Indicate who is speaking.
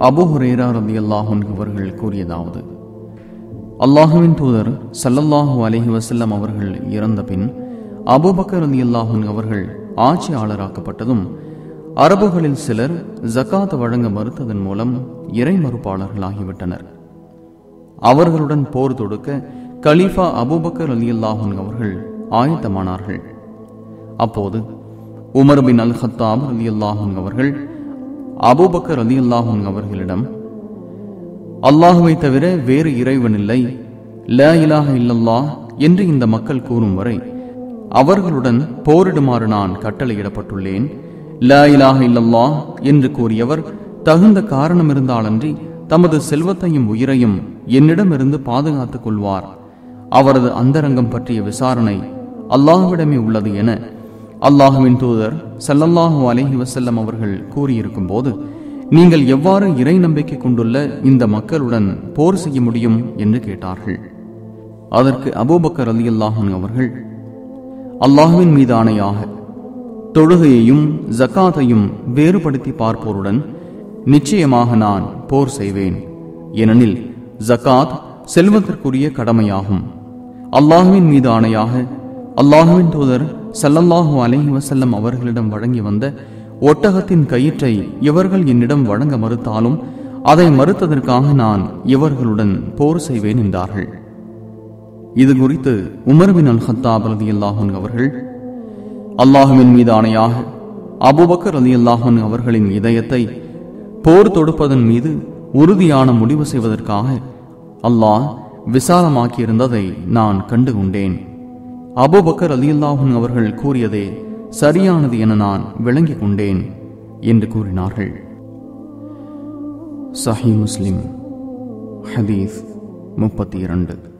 Speaker 1: Abu Hurairah ரலியல்லாஹு அன்ஹு அவர்கள் கூறியதாவது, அல்லாஹுவின் தூதர் ஸல்லல்லாஹு அலைஹி வஸல்லம் அவர்கள் இறந்த பின் அபூபக்கர் ரலியல்லாஹு அன்ஹு அவர்கள் ஆட்சியாளராக்கப்பட்டதும் அரபுகளில் சிலர் ஜகாத் வழங்க மறுத்ததன் மூலம் இறை மறுப்பாளர்களாகிவிட்டனர். அவர்களுடன் போர் தொடுக்க கலீஃபா அபூபக்கர் ரலியல்லாஹு அன்ஹு அவர்கள் ஆயத்தமானார்கள். அப்போது உமர் பின் அல் கத்தாப் ரலியல்லாஹு அன்ஹு அவர்கள் அபூபக்கர் ரலியல்லாஹு அன்ஹு அவர்களிடம், அல்லாஹுவை தவிர வேறு இறைவன் இல்லை, லா இலாஹ இல்லல்லாஹ் என்று இந்த மக்கள் கூறும் வரை அவர்களுடன் போரிடுமாறு நான் கட்டளையிடப்பட்டுள்ளேன். லா இலாஹ இல்லல்லாஹ் என்று கூறியவர் தகுந்த காரணம் இருந்தாலன்றி தமது செல்வத்தையும் உயிரையும் என்னிடமிருந்து பாதுகாத்துக் கொள்வார். அவரது அந்தரங்கம் பற்றிய விசாரணை அல்லாஹ்விடமே உள்ளது என அல்லாஹுவின் தூதர் ஸல்லல்லாஹு அலைஹி வஸல்லம் அவர்கள் கூறியிருக்கும் போது, நீங்கள் எவ்வாறு இறை நம்பிக்கை கொண்டுள்ள இந்த மக்களுடன் போர் செய்ய முடியும் என்று கேட்டார்கள். அதற்கு அபூபக்கர் ரலியல்லாஹு அன்ஹு அவர்கள், அல்லாஹ்வின் மீது ஆணையாக, தொழுகையையும் ஜகாத்தையும் வேறுபடுத்தி பார்ப்போருடன் நிச்சயமாக நான் போர் செய்வேன். ஏனெனில் ஜகாத் செல்வத்திற்குரிய கடமையாகும். அல்லாஹ்வின் மீது ஆணையாக, அல்லாஹ்வின் தூதர் ஸல்லல்லாஹு அலைஹி வஸல்லம் அவர்களிடம் வழங்கி வந்த ஒட்டகத்தின் கயிற்றை இவர்கள் என்னிடம் வழங்க மறுத்தாலும் அதை மறுத்ததற்காக நான் இவர்களுடன் போர் செய்வேன் என்றார்கள். இது குறித்து உமர் பின் அல் கத்தாப் ரலியல்லாஹு அன்ஹு அவர்கள், அல்லாஹுவின் மீது ஆணையாக, அபூபக்கர் ரலியல்லாஹு அன்ஹு அவர்களின் இதயத்தை போர் தொடுப்பதன் மீது உறுதியான முடிவு செய்வதற்காக அல்லாஹ் விசாலமாக்கியிருந்ததை நான் கண்டுகொண்டேன். அபூபக்கர் ரலியல்லாஹு அன்ஹு அவர்கள் கூறியதே சரியானது என நான் விளங்கிக் கொண்டேன் என்று கூறினார்கள். சஹீஹ் முஸ்லிம் ஹதீஸ் 32.